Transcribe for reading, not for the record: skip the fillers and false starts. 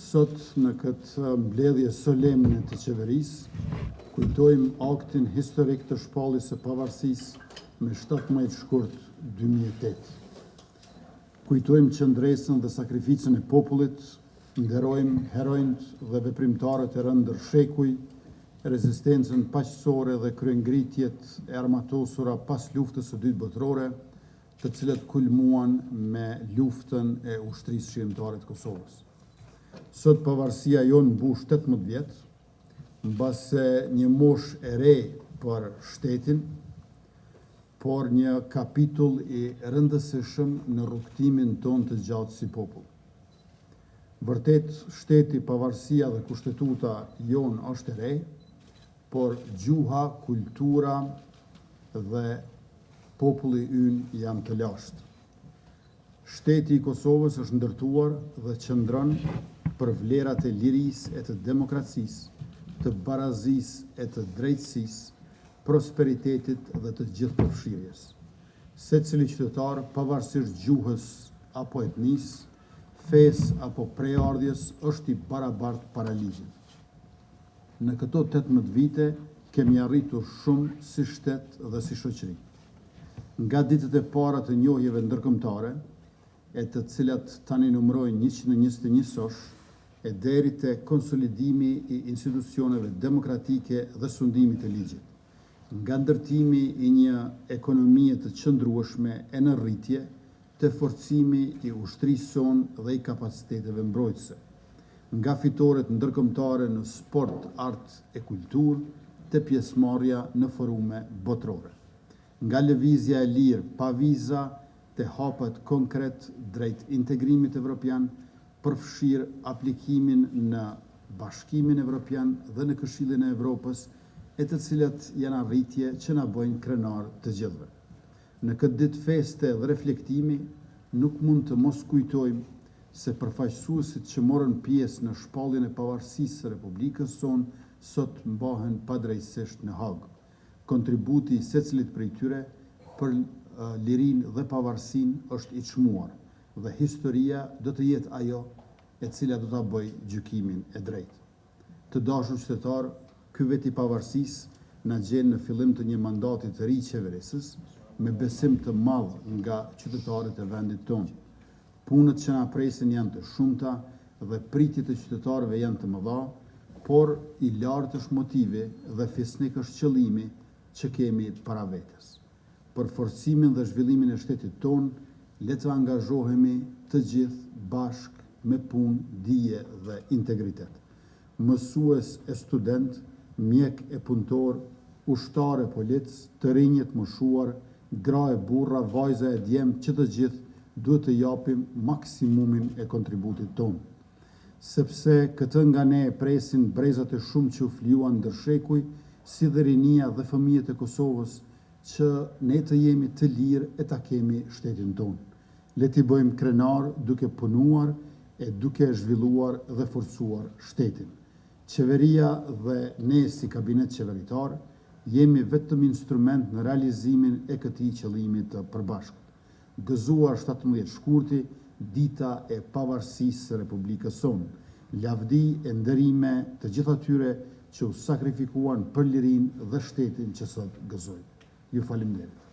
Sot në këtë mbledhje solemne të qeverisë, kujtojmë aktin historik të shpalljes së pavarësisë me 17 shkurt 2008. Kujtojmë qëndresën dhe sakrificën e popullit, nderojmë heronjt dhe veprimtarët e rëndë shekuj, rezistencën paqësore dhe kryengritjet e armatosura pas luftës së dytë botërore, të cilët kulmuan me luftën e ushtrisë shqiptare të Kosovës. Sot pavarësia jonë mbush 18 vjet, mbase një moshë e re për shtetin, por një kapitull i rëndësishëm në rrugtimin ton të gjatë si popull. Vërtet, shteti, pavarësia dhe kushtetuta jonë është e re, por gjuha, kultura dhe populli ynë janë të lashtë. Shteti i Kosovës është ndërtuar dhe qëndron për vlerat e lirisë e të demokracisë, të barazisë e të drejtësisë, prosperitetit dhe të gjithë përfshirjes. Secili qytetar, pavarësisht gjuhës apo etnisë, fesë apo prejardhjes, është i barabartë para ligjit. Në këto 18 vite kemi arritur shumë si shtet dhe si shoqëri. Nga ditët e para të njohjeve ndërkombëtare, e të cilat tani numërojnë 121 sosh, e deri te konsolidimi i institucioneve demokratike dhe sundimit të ligjit. Nga ndërtimi i një ekonomie të qëndrueshme e në rritje, te forcimi i ushtrisë sonë dhe i kapaciteteve mbrojtëse. Nga fitoret ndërkombëtare në sport, art e kulturë, te pjesëmarrja në forume botërore. Nga lëvizja e lirë pa viza, te hapet konkret drejt integrimit evropian, përfshirë aplikimin në Bashkimin Evropian dhe në Këshillin e Evropës, e të cilat janë arritje që na bëjnë krenar të gjithëve. Në këtë ditë feste dhe reflektimi, nuk mund të mos kujtojmë se përfaqësuesit që morën pjesë në shpalljen e pavarësisë së Republikës sonë sot mbahen padrejtësisht në Hag. Kontributi i secilit prej tyre për lirinë dhe pavarësinë është i çmuar dhe historia do të jetë ajo e cila do ta bëjë gjykimin e drejtë. Të dashur qytetar, ky vit i pavarësisë na gjen në fillim të një mandati të ri qeverisës me besim të madh nga qytetarët e vendit tonë. Punët që na presin janë të shumta dhe pritjet e qytetarëve janë të mëdha, por i lartë është motivi dhe fisnik është qëllimi që kemi para vetes. Për forcimin dhe zhvillimin e shtetit tonë, le të angazhohemi të gjithë bashkë me punë, dije dhe integritet. Mësues e student, mjek e punëtor, ushtar e polic, të rinjët moshuar, gra e burra, vajza e djem, që të gjithë duhet të japim maksimumin e kontributit tonë. Sepse këtë nga ne e presin brezat e shumë që u fliuan ndër shekuj, si dhe rinia dhe fëmijët e Kosovës, që ne të jemi të lirë e ta kemi shtetin tonë. Le t'i bëjmë krenar duke punuar e duke zhvilluar dhe forcuar shtetin. Qeveria dhe ne si kabinet qeveritar jemi vetëm instrument në realizimin e këtij qëllimi të përbashkët. Gëzuar 17 shkurti, dita e pavarësisë së Republikës sonë. Lavdi e nderime të gjithë atyre që u sakrifikuan për lirinë dhe shtetin që sot gëzojnë. Ju falemnderit.